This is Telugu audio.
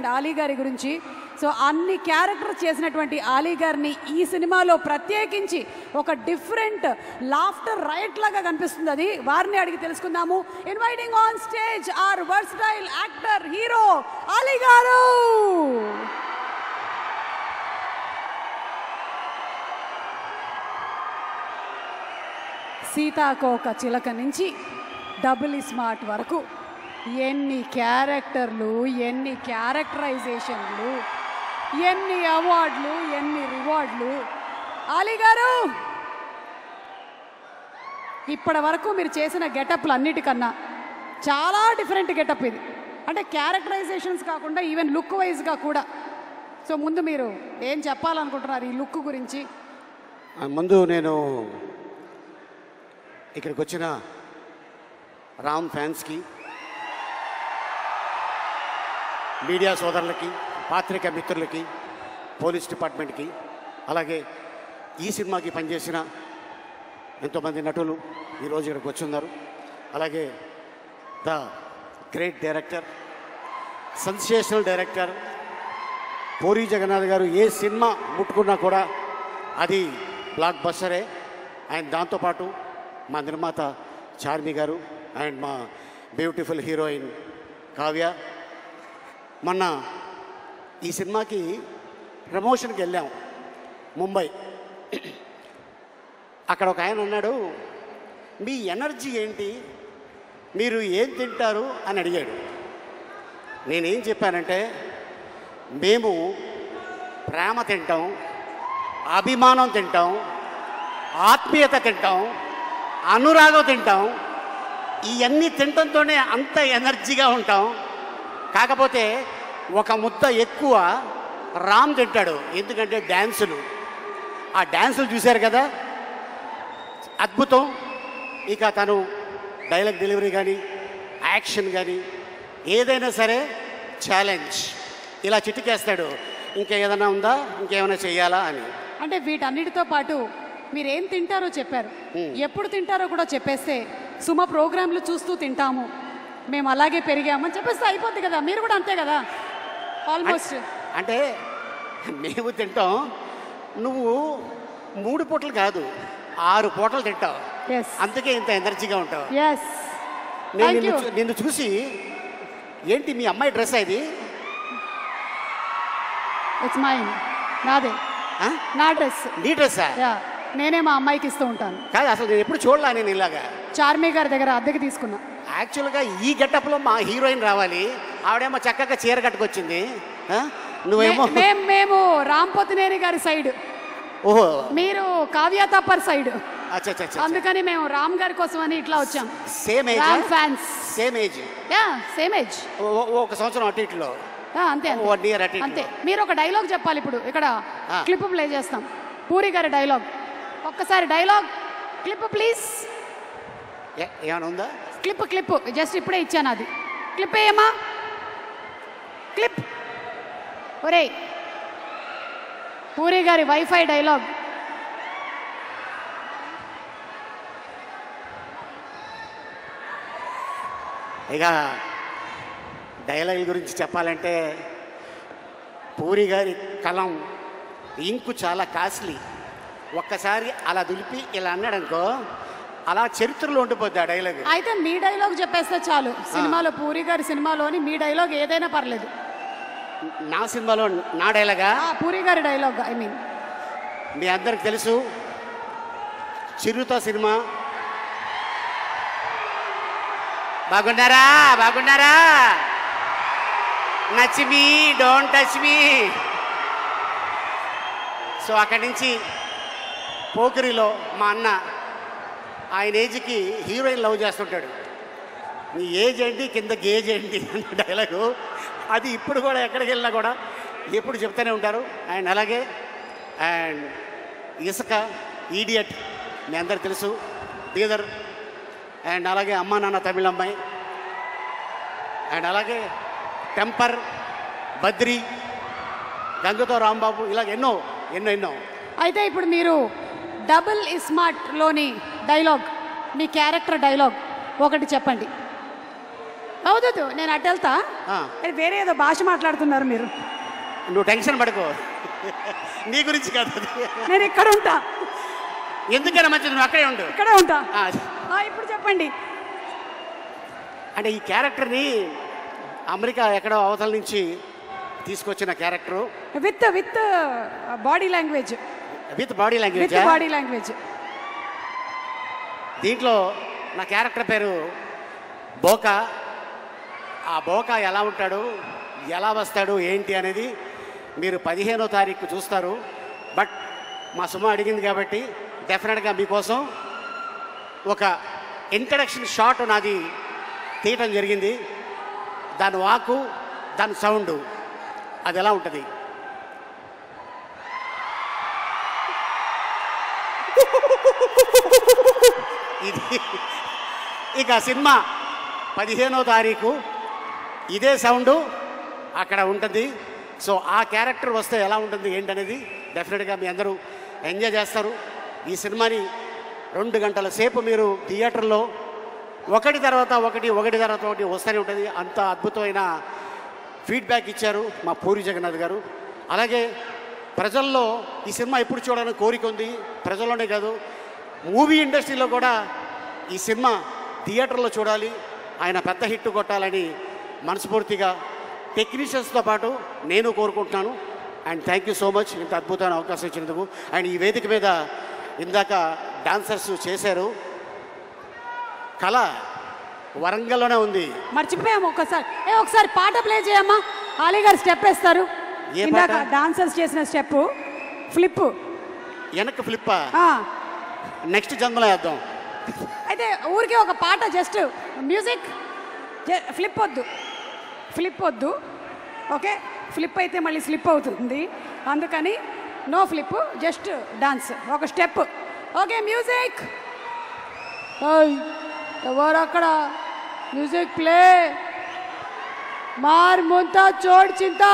ఆలీ గారి గురించి. సో అన్ని క్యారెక్టర్ చేసినటువంటి ఆలీ గారిని ఈ సినిమాలో ప్రత్యేకించి ఒక డిఫరెంట్ లాఫ్టర్ రైట్ లాగా కనిపిస్తుంది. అది వారిని అడిగి తెలుసుకుందాము. Inviting on stage our versatile actor hero Ali garu. Seethakoka చిలక నుంచి డబుల్ స్మార్ట్ వరకు ఎన్ని క్యారెక్టర్లు, ఎన్ని క్యారెక్టరైజేషన్లు, ఎన్ని అవార్డులు, ఎన్ని రివార్డులు. ఆలీ గారు, ఇప్పటి వరకు మీరు చేసిన గెటప్లు అన్నిటికన్నా చాలా డిఫరెంట్ గెటప్ ఇది. అంటే క్యారెక్టరైజేషన్స్ కాకుండా ఈవెన్ లుక్ వైజ్గా కూడా. సో ముందు మీరు ఏం చెప్పాలనుకుంటున్నారు ఈ లుక్ గురించి? ముందు నేను ఇక్కడికి వచ్చిన రామ్ ఫ్యాన్స్కి, మీడియా సోదరులకి, పాత్రిక మిత్రులకి, పోలీస్ డిపార్ట్మెంట్కి, అలాగే ఈ సినిమాకి పనిచేసిన ఎంతోమంది నటులు ఈరోజు ఇక్కడికి వచ్చున్నారు. అలాగే the great director, sensational director Puri Jagannadh garu ఏ సినిమా ముట్టుకున్నా కూడా అది బ్లాక్ బస్టరే. అండ్ దాంతోపాటు మా నిర్మాత చార్మి గారు అండ్ మా బ్యూటిఫుల్ హీరోయిన్ కావ్య. మొన్న ఈ సినిమాకి ప్రమోషన్కి వెళ్ళాం ముంబై. అక్కడ ఒక ఆయన అన్నాడు, మీ ఎనర్జీ ఏంటి, మీరు ఏం తింటారు అని అడిగాడు. నేనేం చెప్పానంటే, మేము ప్రేమ తింటాం, అభిమానం తింటాం, ఆత్మీయత తింటాం, అనురాగం తింటాం. ఇవన్నీ తినటంతోనే అంత ఎనర్జీగా ఉంటాం. కాకపోతే ఒక ముద్ద ఎక్కువ రామ్ తింటాడు, ఎందుకంటే డ్యాన్సులు. ఆ డ్యాన్సులు చూశారు కదా, అద్భుతం. ఇక తను డైలాగ్ డెలివరీ కానీ, యాక్షన్ కానీ, ఏదైనా సరే ఛాలెంజ్. ఇలా చిటికేస్తాడు, ఇంకేదైనా ఉందా, ఇంకేమైనా చెయ్యాలా అని. అంటే వీటన్నిటితో పాటు మీరు ఏం తింటారో చెప్పారు, ఎప్పుడు తింటారో కూడా చెప్పేస్తే సుమ ప్రోగ్రాంలు చూస్తూ తింటాము, మేము అలాగే పెరిగామని చెప్పేస్తే అయిపోద్ది కదా. మీరు కూడా అంతే కదా ఆల్మోస్ట్. అంటే మేము తింటాం, నువ్వు 3 పూటలు కాదు 6 పూటలు తింటావు, అందుకే ఇంత ఎనర్జీగా ఉంటావు. నేను నిన్ను చూసి, ఏంటి మీ అమ్మాయి డ్రెస్ ఇది? ఇట్స్ మైన్, నాదే, నా డ్రెస్. నీ డ్రెస్సా? నేనే మా అమ్మాయికి ఇస్తూ ఉంటాను. కాదు, అసలు నేను ఎప్పుడు చూడలా నేను ఇలాగా. చార్మి గారి దగ్గర అద్దెకి తీసుకున్నా. యాక్చువల్గా ఈ గెటప్లో మా హీరోయిన్ రావాలి, ఆవిడేమో చక్కగా చీర కట్టుకొచ్చింది, నువ్వేమో మేము రాంపోతినేని గారి సైడ్, ఓహో మీరు కావ్య తప్పర్ సైడ్. అందుకని మేము రామ్ గారి కోసం అని ఇట్లా వచ్చాం. Same age fans, same age, same age, ఒక సంవత్సరం అటు ఇట్లో అంతే అంతే. మీరు ఒక డైలాగ్ చెప్పాలి. ఇప్పుడు ఇక్కడ క్లిప్ ప్లే చేస్తాం, పూరి గారి డైలాగ్. ఒక్కసారి డైలాగ్ క్లిప్ ప్లీజ్. ఏమైనా ఉందా? క్లిప్ జస్ట్ ఇప్పుడే ఇచ్చాను, అది క్లిప్ ఏమా, క్లిప్. ఒరే పూరి గారి వైఫై డైలాగ్. ఇక డైలాగ్ గురించి చెప్పాలంటే, పూరి గారి కలం ఇంకు చాలా కాస్ట్లీ. ఒక్కసారి అలా దులిపి ఇలా అన్నాడనుకో, అలా చరిత్రలో ఉండిపోద్ది ఆ డైలాగ్. అయితే మీ డైలాగ్ చెప్పేస్తే చాలు. సినిమాలో పూరి గారి సినిమాలోని మీ డైలాగ్ ఏదైనా పర్లేదు. నా సినిమాలో నా డైలాగా? పూరి గారి డైలాగ్. ఐ మీన్ మీ అందరికి తెలుసు, చిరుత సినిమా. బాగున్నారా, బాగున్నారా, నచ్ me don't touch me. So అక్కడి నుంచి పోకిరిలో మా అన్న, ఆయన ఏజ్కి హీరోయిన్ లవ్ చేస్తుంటాడు. నీ ఏజ్ ఏంటి, కింద గేజ్ ఏంటి అన్న డైలాగు. అది ఇప్పుడు కూడా ఎక్కడికి వెళ్ళినా కూడా ఎప్పుడు చెప్తూనే ఉంటారు. అండ్ అలాగే అండ్ ఇసుక, ఈడియట్ మీ అందరికి తెలుసు, బీదర్. అండ్ అలాగే అమ్మా నాన్న తమిళ అమ్మాయి. అండ్ అలాగే టెంపర్, బద్రి, గంగతో రాంబాబు, ఇలాగ ఎన్నో ఎన్నో ఎన్నో. అయితే ఇప్పుడు మీరు డబుల్ స్మార్ట్లోని డైలాగ్, మీ క్యారెక్టర్ డైలాగ్ ఒకటి చెప్పండి. అవుదు నేను అటు వెళ్తా. ఆ. వేరే ఏదో భాష మాట్లాడుతున్నారు మీరు. నువ్వు టెన్షన్ పడుకో, నీ గురించి కాదు అది. నేను ఇక్కడ ఉంటా. ఎందుకైనా మంచిది, నువ్వు అక్కడే ఉండు. ఇక్కడే ఉంటా. ఆ, ఇప్పుడు చెప్పండి. అంటే ఈ క్యారెక్టర్ని అమెరికా ఎక్కడో అవతల నుంచి తీసుకొచ్చిన character. With body language. With body language. With body language. దీంట్లో నా క్యారెక్టర్ పేరు బోకా. ఆ బోకా ఎలా ఉంటాడు, ఎలా వస్తాడు, ఏంటి అనేది మీరు 15వ తారీఖు చూస్తారు. బట్ మా సుమ అడిగింది కాబట్టి డెఫినెట్గా మీకోసం ఒక ఇంట్రడక్షన్ షాట్ నాది తీయటం జరిగింది. దాని వాకు, దాని సౌండ్ అది ఎలా ఉంటుంది. ఇది ఇక సినిమా 15వ తారీఖు ఇదే సౌండు అక్కడ ఉంటుంది. సో ఆ క్యారెక్టర్ వస్తే ఎలా ఉంటుంది ఏంటనేది డెఫినెట్గా మీ అందరూ ఎంజాయ్ చేస్తారు. ఈ సినిమాని 2 గంటల సేపు మీరు థియేటర్లో ఒకటి తర్వాత ఒకటి వస్తూనే ఉంటుంది. అంత అద్భుతమైన ఫీడ్బ్యాక్ ఇచ్చారు మా పూరి జగన్నాథ్ గారు. అలాగే ప్రజల్లో ఈ సినిమా ఎప్పుడు చూడాలని కోరిక ఉంది. ప్రజల్లోనే కాదు, మూవీ ఇండస్ట్రీలో కూడా ఈ సినిమా థియేటర్లో చూడాలి, ఆయన పెద్ద హిట్ కొట్టాలని మనస్ఫూర్తిగా టెక్నీషియన్స్తో పాటు నేను కోరుకుంటున్నాను. And thank you so much ఇంత అద్భుతమైన అవకాశం ఇచ్చినందుకు. అండ్ ఈ వేదిక మీద ఇందాక డాన్సర్స్ చేశారు. కళ వరంగల్లోనే ఉంది. మర్చిపోయాము. ఒకసారి పాట ప్లే చేయమ్మా. ఆలీ గారు స్టెప్ వేస్తారు. ఇందాక డాన్సర్స్ చేసిన స్టెప్ ఫ్లిప్. వెనక్కి ఫ్లిప్పా? నెక్స్ట్ జన్మలో వేద్దాం. అయితే ఊరికే ఒక పాట, జస్ట్ మ్యూజిక్. ఫ్లిప్ వద్దు. ఓకే, ఫ్లిప్ అయితే మళ్ళీ స్లిప్ అవుతుంది. అందుకని నో ఫ్లిప్, జస్ట్ డాన్స్, ఒక స్టెప్. Okay, music. ఎవరు అక్కడ? Music play. మార్ ముంతా చోడ్ చింతా.